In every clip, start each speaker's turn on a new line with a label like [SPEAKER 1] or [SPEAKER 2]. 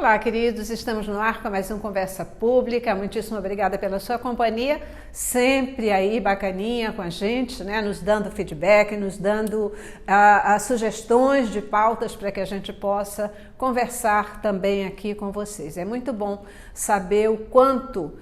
[SPEAKER 1] Olá, queridos, estamos no ar com mais um Conversa Pública. Muitíssimo obrigada pela sua companhia, sempre aí bacaninha com a gente, né? Nos dando feedback, nos dando sugestões de pautas para que a gente possa conversar também aqui com vocês. É muito bom saber o quanto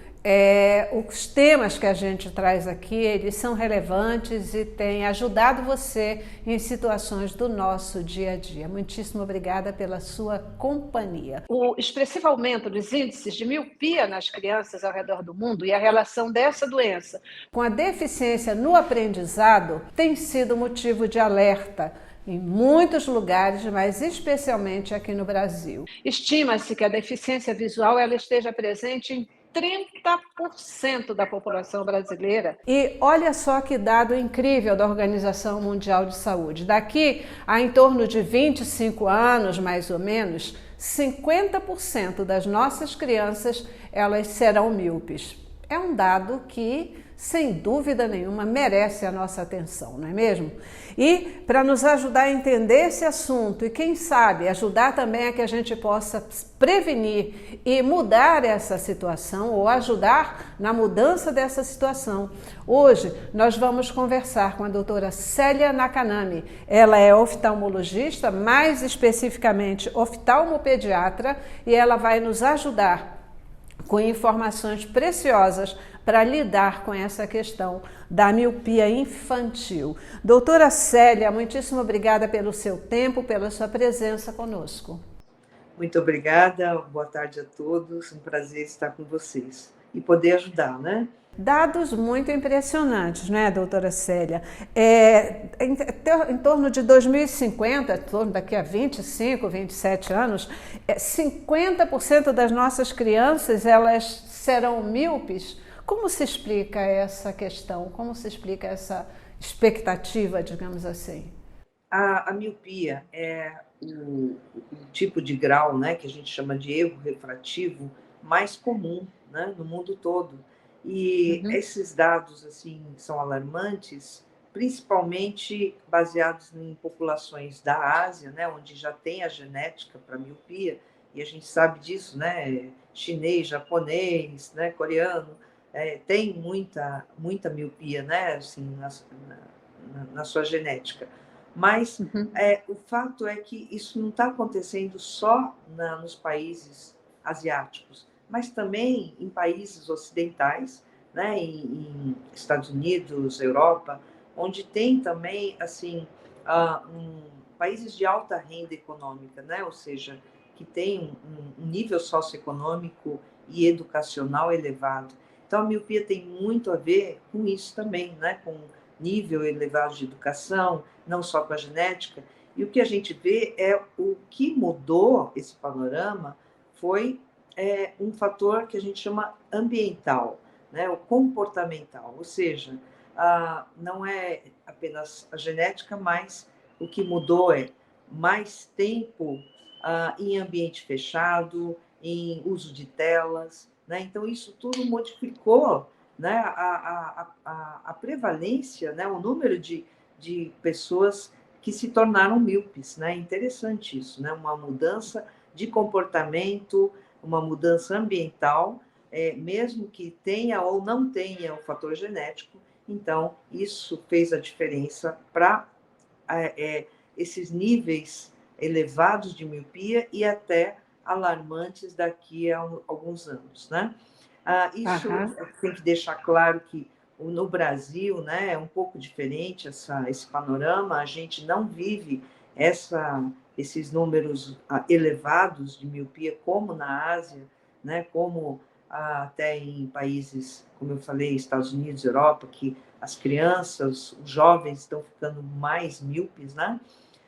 [SPEAKER 1] os temas que a gente traz aqui, eles são relevantes e têm ajudado você em situações do nosso dia a dia. Muitíssimo obrigada pela sua companhia. O expressivo aumento dos índices de miopia nas crianças ao redor do mundo e a relação dessa doença com a deficiência no aprendizado tem sido motivo de alerta em muitos lugares, mas especialmente aqui no Brasil. Estima-se que a deficiência visual ela esteja presente em 30% da população brasileira. E olha só que dado incrível da Organização Mundial de Saúde. Daqui a em torno de 25 anos, mais ou menos, 50% das nossas crianças elas serão míopes. É um dado que, sem dúvida nenhuma, merece a nossa atenção, não é mesmo? E para nos ajudar a entender esse assunto e, quem sabe, ajudar também a que a gente possa prevenir e mudar essa situação ou ajudar na mudança dessa situação, hoje nós vamos conversar com a doutora Célia Nakanami. Ela é oftalmologista, mais especificamente oftalmopediatra, e ela vai nos ajudar com informações preciosas para lidar com essa questão da miopia infantil. Doutora Célia, muitíssimo obrigada pelo seu tempo, pela sua presença conosco.
[SPEAKER 2] Muito obrigada, boa tarde a todos, um prazer estar com vocês e poder ajudar, né?
[SPEAKER 1] Dados muito impressionantes, né, doutora Célia? Em torno de 2050, em torno daqui a 25, 27 anos, 50% das nossas crianças elas serão míopes. Como se explica essa questão? Como se explica essa expectativa, digamos assim?
[SPEAKER 2] A miopia é o tipo de grau, né, que a gente chama de erro refrativo mais comum, né, no mundo todo. E esses dados assim são alarmantes, principalmente baseados em populações da Ásia, né, onde já tem a genética para miopia, e a gente sabe disso, né, chinês, japonês, né, coreano, tem muita miopia, né, assim, na sua genética. Mas o fato é que isso não está acontecendo só nos países asiáticos, mas também em países ocidentais, né, em Estados Unidos, Europa, onde tem também assim países de alta renda econômica, né, ou seja, que tem um nível socioeconômico e educacional elevado. Então, a miopia tem muito a ver com isso também, né, com nível elevado de educação, não só com a genética. E o que a gente vê é o que mudou esse panorama foi um fator que a gente chama ambiental, né, o comportamental, ou seja, não é apenas a genética, mas o que mudou é mais tempo em ambiente fechado, em uso de telas, né? Então isso tudo modificou, né, a prevalência, né, o número de pessoas que se tornaram míopes, né? Interessante isso, né? Uma mudança de comportamento, uma mudança ambiental, mesmo que tenha ou não tenha o fator genético. Então, isso fez a diferença para esses níveis elevados de miopia e até alarmantes daqui a alguns anos, né? Isso tem que deixar claro que no Brasil, né, é um pouco diferente esse panorama. A gente não vive esses números elevados de miopia como na Ásia, né, como até em países, como eu falei, Estados Unidos, Europa, que as crianças, os jovens estão ficando mais míopes, né?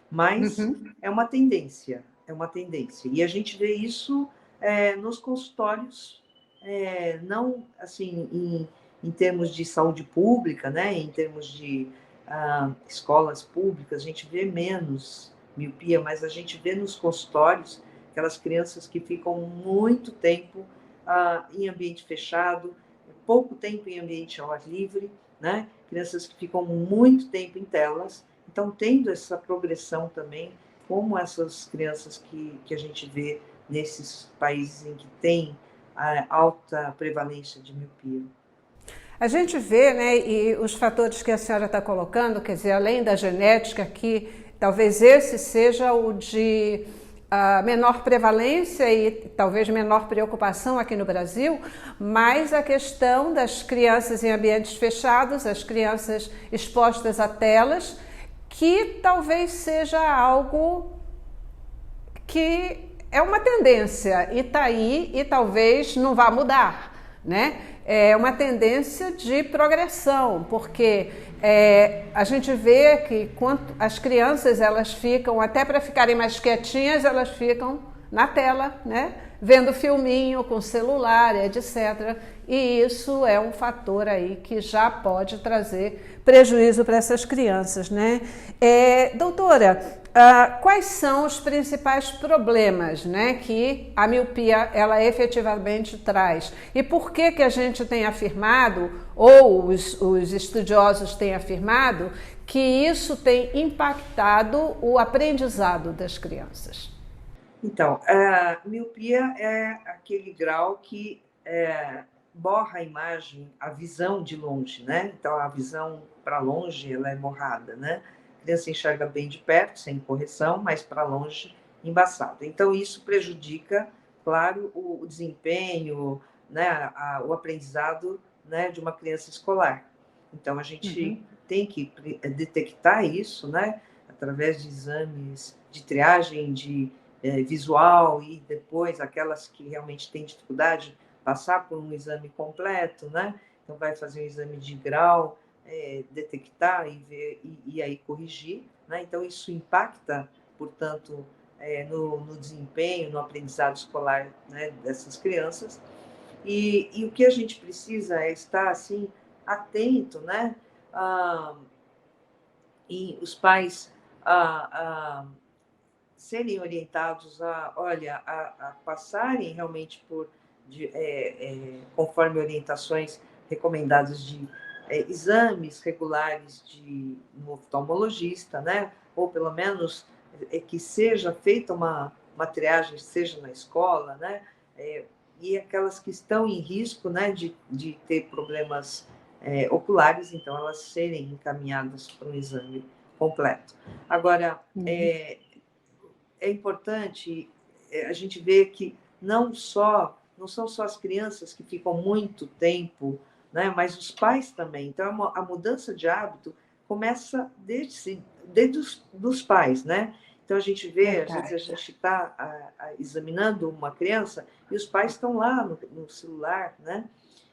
[SPEAKER 2] Mas é uma tendência, é uma tendência. E a gente vê isso nos consultórios, não assim em termos de saúde pública, né? Em termos de escolas públicas, a gente vê menos miopia, mas a gente vê nos consultórios aquelas crianças que ficam muito tempo em ambiente fechado, pouco tempo em ambiente ao ar livre, né? Crianças que ficam muito tempo em telas. Então, tendo essa progressão também, como essas crianças que a gente vê nesses países em que tem alta prevalência de miopia.
[SPEAKER 1] A gente vê, né, e os fatores que a senhora está colocando, quer dizer, além da genética, que talvez esse seja o de menor prevalência e talvez menor preocupação aqui no Brasil, mas a questão das crianças em ambientes fechados, as crianças expostas a telas, que talvez seja algo que é uma tendência e está aí e talvez não vá mudar, né? É uma tendência de progressão, porque a gente vê que quando as crianças elas ficam, até para ficarem mais quietinhas, elas ficam na tela, né? Vendo filminho com celular, etc. E isso é um fator aí que já pode trazer prejuízo para essas crianças, né? Doutora, quais são os principais problemas, né, que a miopia ela efetivamente traz? E por que a gente tem afirmado, ou os estudiosos têm afirmado, que isso tem impactado o aprendizado das crianças?
[SPEAKER 2] Então, a miopia é aquele grau que borra a imagem, a visão de longe, né? Então, a visão para longe ela é borrada, né? A criança enxerga bem de perto, sem correção, mas para longe, embaçado. Então, isso prejudica, claro, o desempenho, né, o aprendizado, né, de uma criança escolar. Então, a gente tem que detectar isso, né, através de exames de triagem de visual e depois aquelas que realmente têm dificuldade, passar por um exame completo, né? Então, vai fazer um exame de grau, detectar e ver e aí corrigir, né? Então isso impacta, portanto, no desempenho, no aprendizado escolar, né, dessas crianças. E o que a gente precisa é estar assim atento, né? E os pais serem orientados a passarem realmente por conforme orientações recomendadas de exames regulares de um oftalmologista, né? Ou pelo menos que seja feita uma triagem, seja na escola, né? E aquelas que estão em risco, né, de ter problemas oculares, então elas serem encaminhadas para um exame completo. Agora, é importante a gente ver que não são só as crianças que ficam muito tempo, né, mas os pais também. Então, a mudança de hábito começa desde dos pais, né? Então, a gente vê, às vezes a gente está examinando uma criança e os pais estão lá no celular, né?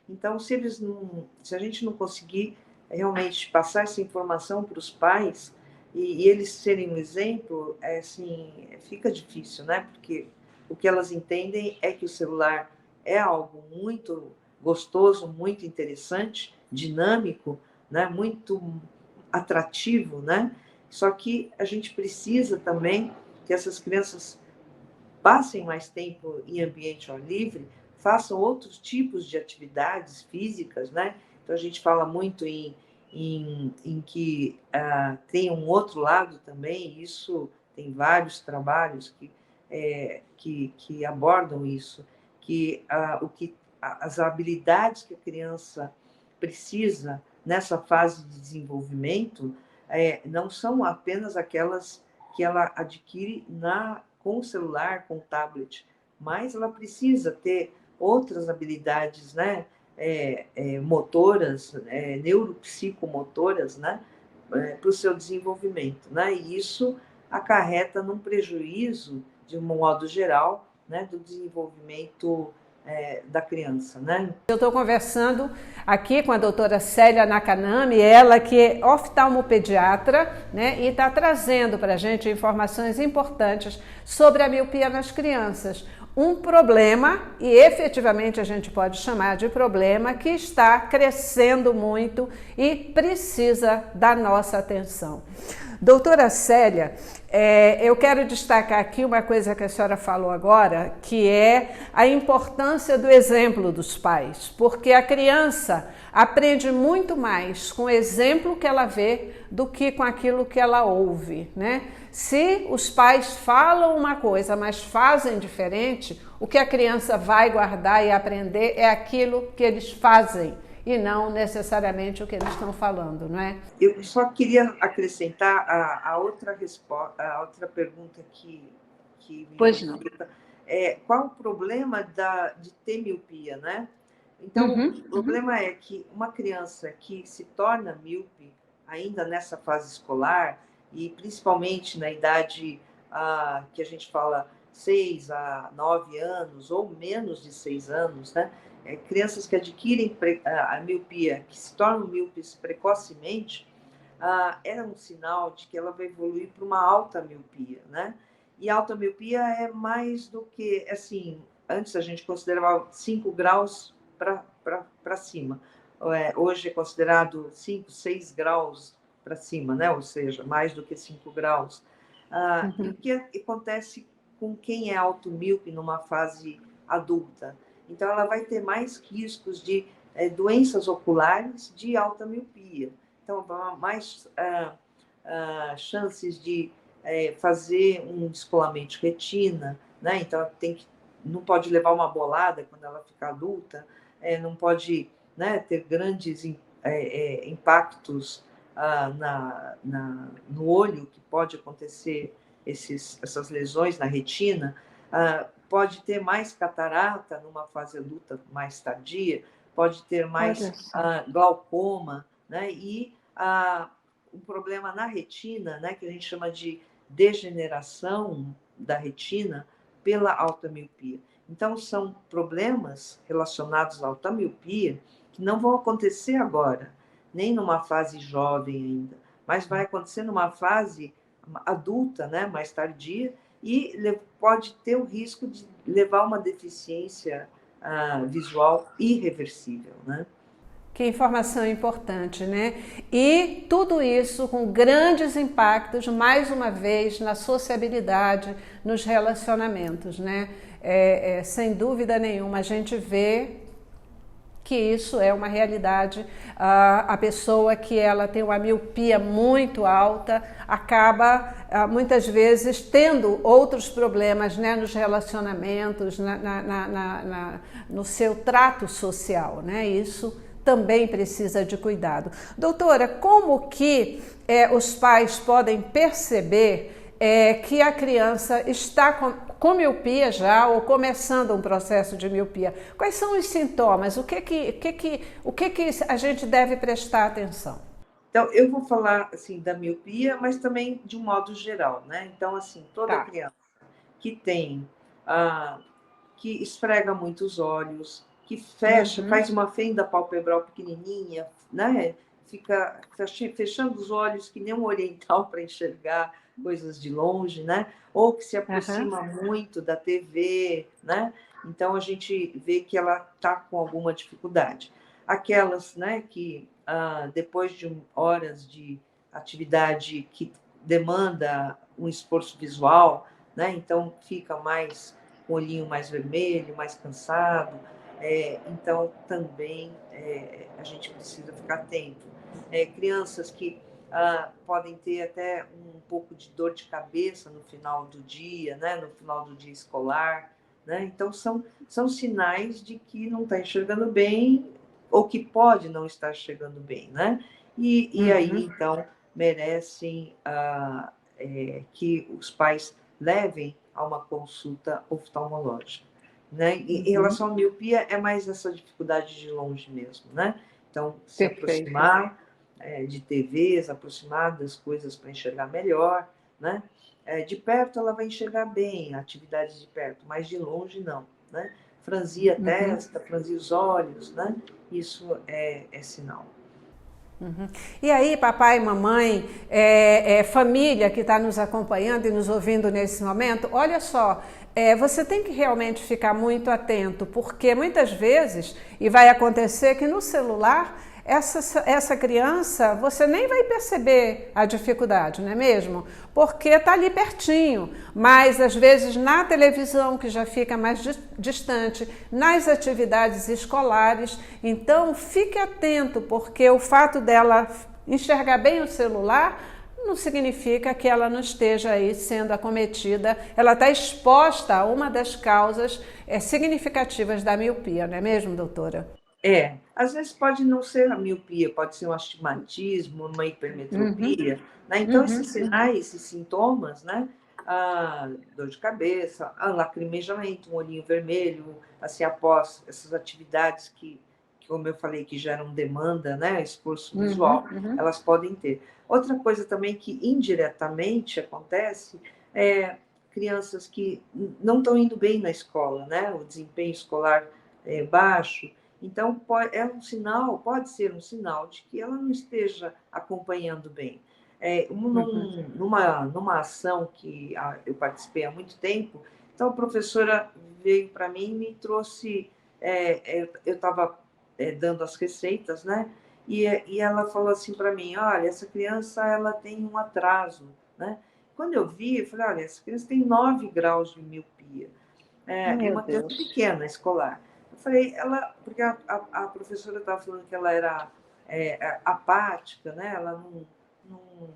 [SPEAKER 2] Então, se a gente não conseguir realmente passar essa informação para os pais e eles serem um exemplo, assim, fica difícil, né? Porque o que elas entendem é que o celular é algo muito gostoso, muito interessante, dinâmico, né? Muito atrativo, né? Só que a gente precisa também que essas crianças passem mais tempo em ambiente ao livre, façam outros tipos de atividades físicas, né? Então a gente fala muito em que tem um outro lado também, isso tem vários trabalhos que abordam isso, que as habilidades que a criança precisa nessa fase de desenvolvimento não são apenas aquelas que ela adquire com o celular, com o tablet, mas ela precisa ter outras habilidades, né? Motoras, neuropsicomotoras, né? Para o seu desenvolvimento, né? E isso acarreta num prejuízo, de um modo geral, né, do desenvolvimento da criança, né?
[SPEAKER 1] Eu estou conversando aqui com a doutora Célia Nakanami, ela que é oftalmopediatra, né, e está trazendo para a gente informações importantes sobre a miopia nas crianças. Um problema, e efetivamente a gente pode chamar de problema, que está crescendo muito e precisa da nossa atenção. Doutora Célia, eu quero destacar aqui uma coisa que a senhora falou agora, que é a importância do exemplo dos pais, porque a criança aprende muito mais com o exemplo que ela vê do que com aquilo que ela ouve, né? Se os pais falam uma coisa, mas fazem diferente, o que a criança vai guardar e aprender é aquilo que eles fazem e não necessariamente o que eles estão falando, não é?
[SPEAKER 2] Eu só queria acrescentar a outra resposta, a outra pergunta que me
[SPEAKER 1] Pois não.
[SPEAKER 2] Qual o problema de ter miopia, né? Então, o problema é que uma criança que se torna míope ainda nessa fase escolar, e principalmente na idade que a gente fala 6 a 9 anos, ou menos de 6 anos, né? Crianças que adquirem a miopia, que se tornam míopes precocemente, é um sinal de que ela vai evoluir para uma alta miopia, né? E alta miopia é mais do que, assim, antes a gente considerava 5 graus para cima. Hoje é considerado 5, 6 graus para cima, né? Ou seja, mais do que 5 graus. E o que acontece com quem é automíope numa fase adulta? Então, ela vai ter mais riscos de doenças oculares de alta miopia. Então, mais chances de fazer um descolamento de retina, né? Então, não pode levar uma bolada quando ela ficar adulta, não pode, né, ter grandes impactos no olho, que pode acontecer essas lesões na retina, pode ter mais catarata numa fase adulta mais tardia, pode ter mais glaucoma, né? E um problema na retina, né, que a gente chama de degeneração da retina pela alta miopia. Então, são problemas relacionados à alta miopia que não vão acontecer agora, nem numa fase jovem ainda, mas vai acontecer numa fase adulta, né, mais tardia, e pode ter o risco de levar a uma deficiência visual irreversível, né?
[SPEAKER 1] Que informação importante, né? E tudo isso com grandes impactos, mais uma vez, na sociabilidade, nos relacionamentos, né? Sem dúvida nenhuma, a gente vê que isso é uma realidade. A pessoa que ela tem uma miopia muito alta acaba, muitas vezes, tendo outros problemas, né, nos relacionamentos, no seu trato social, né? Isso também precisa de cuidado. Doutora, como que os pais podem perceber que a criança está com miopia já ou começando um processo de miopia? Quais são os sintomas? O que a gente deve prestar atenção?
[SPEAKER 2] Então, eu vou falar assim da miopia, mas também de um modo geral, né? Então, assim, toda criança que tem, que esfrega muito os olhos, que fecha, faz uma fenda palpebral pequenininha, né? Fica fechando os olhos que nem um oriental para enxergar coisas de longe, né? Ou que se aproxima muito da TV, né? Então, a gente vê que ela está com alguma dificuldade. Aquelas, né, que depois de horas de atividade que demanda um esforço visual, né? Então, fica mais com o olhinho mais vermelho, mais cansado. Então, também a gente precisa ficar atento. Crianças que podem ter até um pouco de dor de cabeça no final do dia, né? No final do dia escolar, né? Então, são sinais de que não está enxergando bem ou que pode não estar chegando bem, né? E aí, então, merecem que os pais levem a uma consulta oftalmológica. Né? Em relação à miopia, é mais essa dificuldade de longe mesmo, né? Então, se aproximar de TVs, aproximar das coisas para enxergar melhor, né? De perto ela vai enxergar bem a atividade de perto, mas de longe não, né? Franzir a testa, franzir os olhos, né? Isso é sinal.
[SPEAKER 1] E aí, papai, mamãe, família que está nos acompanhando e nos ouvindo nesse momento, olha só, você tem que realmente ficar muito atento, porque muitas vezes, e vai acontecer que no celular, essa criança, você nem vai perceber a dificuldade, não é mesmo? Porque está ali pertinho, mas às vezes na televisão, que já fica mais distante, nas atividades escolares. Então, fique atento, porque o fato dela enxergar bem o celular não significa que ela não esteja aí sendo acometida. Ela está exposta a uma das causas significativas da miopia, não é mesmo, doutora?
[SPEAKER 2] Às vezes pode não ser a miopia, pode ser um astigmatismo, uma hipermetropia, né? Então, esses sinais, esses sintomas, né? Dor de cabeça, lacrimejamento, um olhinho vermelho, assim, após essas atividades que, como eu falei, que geram demanda, né? Esforço visual, elas podem ter. Outra coisa também que indiretamente acontece é crianças que não estão indo bem na escola, né? O desempenho escolar é baixo. Então, pode ser um sinal de que ela não esteja acompanhando bem. Numa ação que eu participei há muito tempo, então a professora veio para mim e me trouxe, eu estava dando as receitas, né? E ela falou assim para mim, olha, essa criança ela tem um atraso, né? Quando eu vi, eu falei, olha, essa criança tem 9 graus de miopia, e
[SPEAKER 1] Meu
[SPEAKER 2] uma criança
[SPEAKER 1] Deus.
[SPEAKER 2] pequena, escolar. Eu falei, porque a professora estava falando que ela era apática, né? Ela não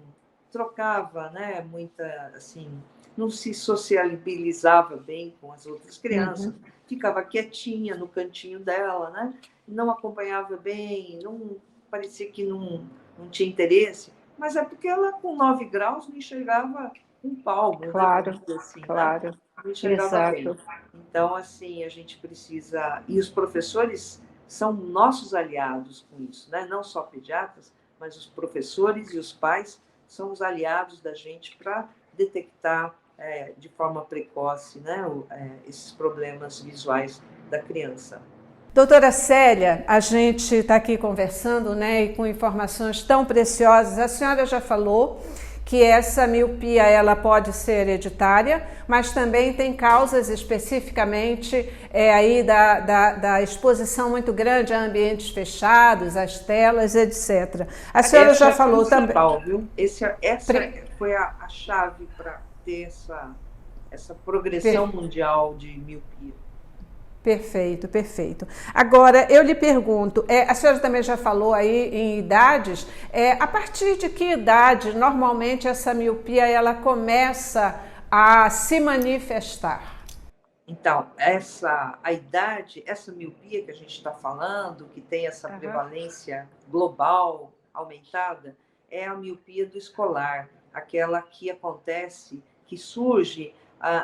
[SPEAKER 2] trocava, né? Muita, assim, não se sociabilizava bem com as outras crianças, ficava quietinha no cantinho dela, né? Não acompanhava bem, não parecia que não tinha interesse, mas é porque ela, com 9 graus, não enxergava um palmo, né?
[SPEAKER 1] Claro,
[SPEAKER 2] Vamos dizer assim, né?
[SPEAKER 1] claro.
[SPEAKER 2] Não enxergava bem.
[SPEAKER 1] Exato.
[SPEAKER 2] Então, assim, a gente precisa. E os professores são nossos aliados com isso, né? Não só pediatras, mas os professores e os pais são os aliados da gente para detectar de forma precoce, né, esses problemas visuais da criança.
[SPEAKER 1] Doutora Célia, a gente está aqui conversando, né, e com informações tão preciosas. A senhora já falou que essa miopia ela pode ser hereditária, mas também tem causas especificamente aí da exposição muito grande a ambientes fechados, às telas, etc. A senhora
[SPEAKER 2] essa
[SPEAKER 1] já falou também.
[SPEAKER 2] Viu? Essa foi a chave para ter essa progressão mundial de miopia.
[SPEAKER 1] Perfeito, perfeito. Agora, eu lhe pergunto, a senhora também já falou aí em idades, a partir de que idade, normalmente, essa miopia ela começa a se manifestar?
[SPEAKER 2] Então, a idade, essa miopia que a gente está falando, que tem essa prevalência global aumentada, é a miopia do escolar, aquela que acontece, que surge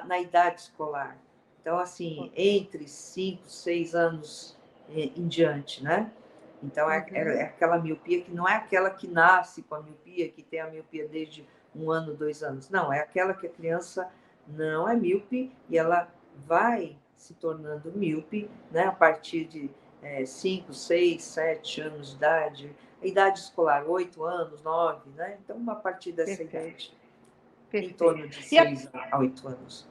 [SPEAKER 2] na idade escolar. Então, assim, entre 5, 6 anos em diante, né? Então, é aquela miopia que não é aquela que nasce com a miopia, que tem a miopia desde 1 ano, 2 anos. Não, é aquela que a criança não é míope e ela vai se tornando míope, né? A partir de 5, 6, 7 anos de idade. A idade escolar, 8 anos, 9, né? Então, a partir dessa idade. Em torno de 6 a 8 anos.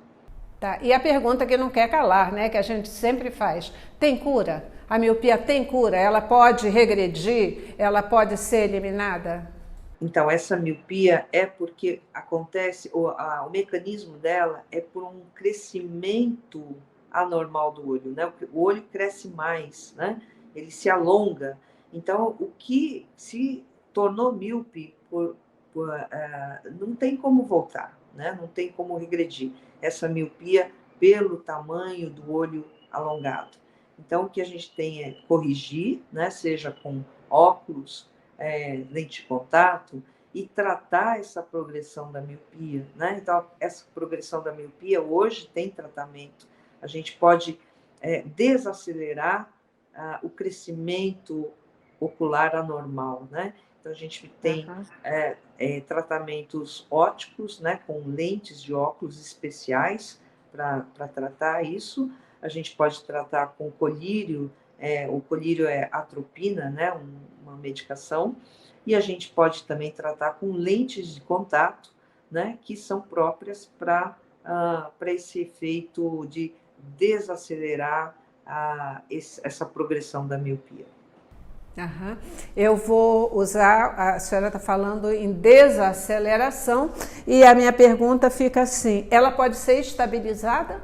[SPEAKER 1] Tá. E a pergunta que não quer calar, né, que a gente sempre faz, tem cura? A miopia tem cura? Ela pode regredir? Ela pode ser eliminada?
[SPEAKER 2] Então, essa miopia é porque acontece, o mecanismo dela é por um crescimento anormal do olho, né? O olho cresce mais, né? Ele se alonga. Então, o que se tornou míope não tem como voltar, né? Não tem como regredir essa miopia pelo tamanho do olho alongado. Então, o que a gente tem é corrigir, né? Seja com óculos, lente de contato, e tratar essa progressão da miopia, né? Então, essa progressão da miopia hoje tem tratamento. A gente pode desacelerar o crescimento ocular anormal, né? Então, a gente tem tratamentos ópticos, né, com lentes de óculos especiais para tratar isso. A gente pode tratar com colírio, o colírio é atropina, né, uma medicação, e a gente pode também tratar com lentes de contato, né, que são próprias para esse efeito de desacelerar essa progressão da miopia.
[SPEAKER 1] Aham. Eu vou usar, a senhora está falando em desaceleração, e a minha pergunta fica assim: ela pode ser estabilizada?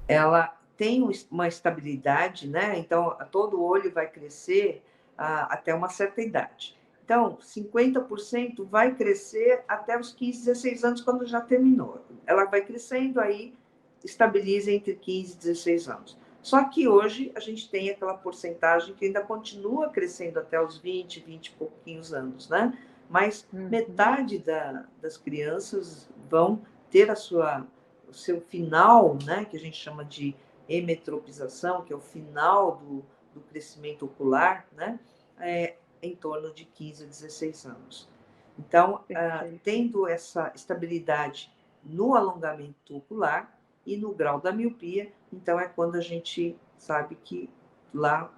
[SPEAKER 2] Ela tem uma estabilidade, né? Então, todo olho vai crescer até uma certa idade. Então, 50% vai crescer até os 15, 16 anos, quando já terminou. Ela vai crescendo, aí estabiliza entre 15 e 16 anos. Só que hoje a gente tem aquela porcentagem que ainda continua crescendo até os 20, 20 e pouquinhos anos, né? Mas metade das crianças vão ter o seu final, né, que a gente chama de hemetropização, que é o final do crescimento ocular, né, em torno de 15 a 16 anos. Então, tendo essa estabilidade no alongamento ocular e no grau da miopia, então é quando a gente sabe que lá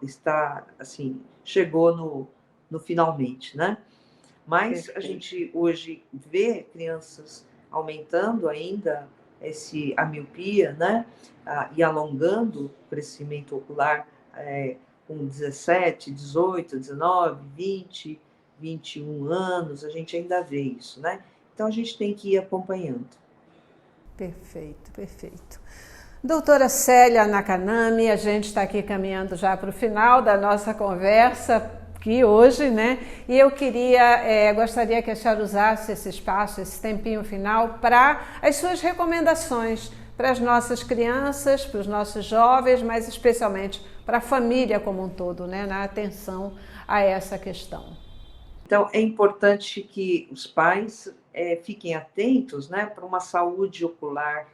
[SPEAKER 2] está, assim, chegou no finalmente, né? Mas a gente hoje vê crianças aumentando ainda a miopia, né? E alongando o crescimento ocular com 17, 18, 19, 20, 21 anos, a gente ainda vê isso, né? Então a gente tem que ir acompanhando.
[SPEAKER 1] Perfeito, perfeito. Doutora Célia Nakanami, a gente está aqui caminhando já para o final da nossa conversa aqui hoje, né? E eu gostaria que a senhora usasse esse espaço, esse tempinho final, para as suas recomendações para as nossas crianças, para os nossos jovens, mas especialmente para a família como um todo, né? Na atenção a essa questão.
[SPEAKER 2] Então, é importante que os pais fiquem atentos, né, para uma saúde ocular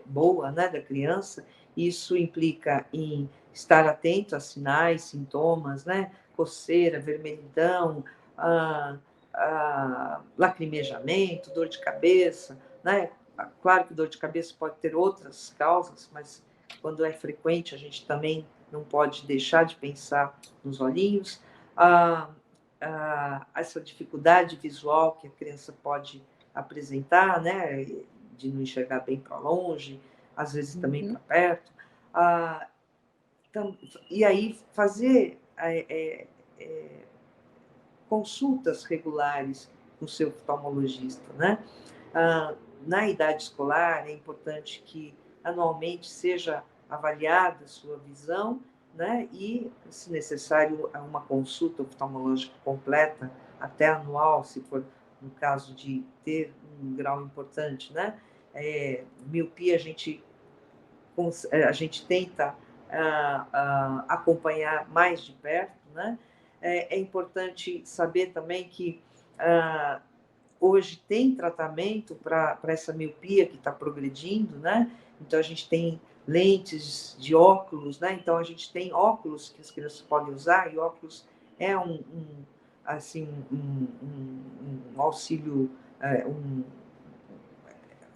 [SPEAKER 2] boa, né, da criança. Isso implica em estar atento a sinais, sintomas, né, coceira, vermelhidão, lacrimejamento, dor de cabeça, né? Claro que dor de cabeça pode ter outras causas, mas quando é frequente, a gente também não pode deixar de pensar nos olhinhos. Essa dificuldade visual que a criança pode apresentar, né, de não enxergar bem para longe, às vezes também para perto. Então, e aí fazer consultas regulares com o seu oftalmologista, né? Na idade escolar, é importante que anualmente seja avaliada a sua visão, né? E, se necessário, uma consulta oftalmológica completa, até anual, se for no caso de ter um grau importante, né? Miopia, a gente tenta acompanhar mais de perto, né? É importante saber também que hoje tem tratamento para essa miopia que está progredindo, né? Então, a gente tem lentes de óculos, né? Então, a gente tem óculos que as crianças podem usar, e óculos é um auxílio,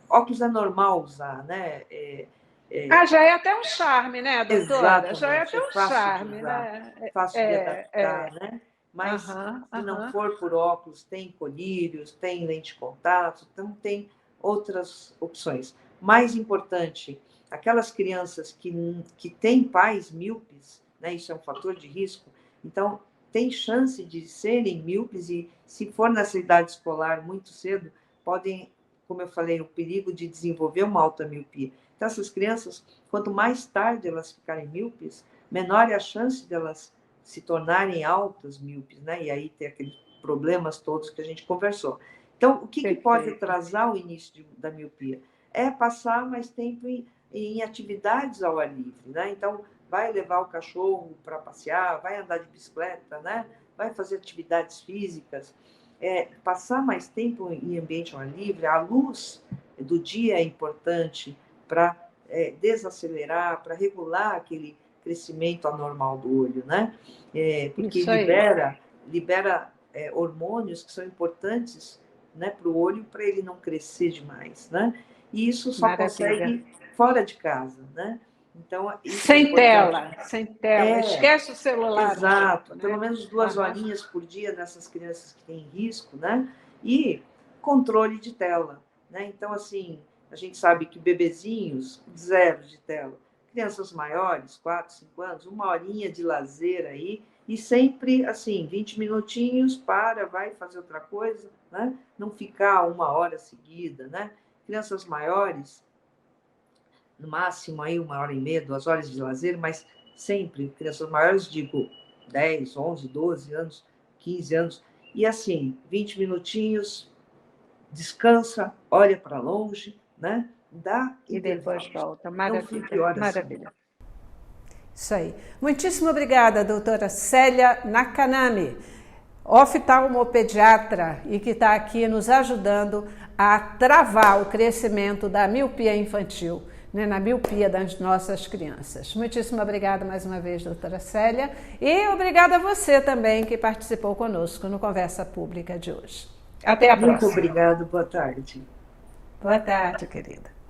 [SPEAKER 2] óculos é normal usar, né?
[SPEAKER 1] Já é até um charme, né, doutora? Já é
[SPEAKER 2] Exatamente,
[SPEAKER 1] até
[SPEAKER 2] é
[SPEAKER 1] um
[SPEAKER 2] fácil de
[SPEAKER 1] charme,
[SPEAKER 2] usar,
[SPEAKER 1] né?
[SPEAKER 2] fácil de adaptar, né? Mas se não
[SPEAKER 1] Aham.
[SPEAKER 2] for por óculos, tem colírios, tem lente de contato, então tem outras opções. Mais importante, aquelas crianças que têm pais míopes, né? Isso é um fator de risco, então tem chance de serem míopes, e se for nessa idade escolar muito cedo, podem, como eu falei, o perigo de desenvolver uma alta miopia. Então, essas crianças, quanto mais tarde elas ficarem míopes, menor é a chance delas se tornarem altas míopes, né? E aí ter aqueles problemas todos que a gente conversou. Então, o que pode atrasar o início da miopia? É passar mais tempo em atividades ao ar livre, né? Então, vai levar o cachorro para passear, vai andar de bicicleta, né? Vai fazer atividades físicas. Passar mais tempo em ambiente ao ar livre, a luz do dia é importante para desacelerar, para regular aquele crescimento anormal do olho, né? Porque libera hormônios que são importantes, né, para o olho, para ele não crescer demais, né? E isso só consegue fora de casa, né? Então, isso é importante.
[SPEAKER 1] Sem tela. Esquece o celular.
[SPEAKER 2] Exato.
[SPEAKER 1] Um pouco,
[SPEAKER 2] Pelo
[SPEAKER 1] né?
[SPEAKER 2] menos 2 horinhas por dia nessas crianças que têm risco, né? E controle de tela, né? Então, assim, a gente sabe que bebezinhos, 0 de tela. Crianças maiores, 4, 5 anos, 1 horinha de lazer aí E sempre, assim, 20 minutinhos, vai fazer outra coisa, né? Não ficar 1 hora seguida, né? Crianças maiores, no máximo aí 1 hora e meia, 2 horas de lazer, mas sempre, crianças maiores, digo, 10, 11, 12 anos, 15 anos, e assim, 20 minutinhos, descansa, olha para longe, né? Dá
[SPEAKER 1] e depois
[SPEAKER 2] intervalos.
[SPEAKER 1] volta.
[SPEAKER 2] Não fique horas
[SPEAKER 1] Maravilha. Isso aí. Muitíssimo obrigada, doutora Célia Nakanami, oftalmopediatra, e que está aqui nos ajudando a travar o crescimento da miopia infantil, né, na miopia das nossas crianças. Muitíssimo obrigada mais uma vez, doutora Célia, e obrigada a você também que participou conosco no Conversa Pública de hoje. Até a próxima.
[SPEAKER 2] Muito obrigado, boa tarde.
[SPEAKER 1] Boa tarde, querida.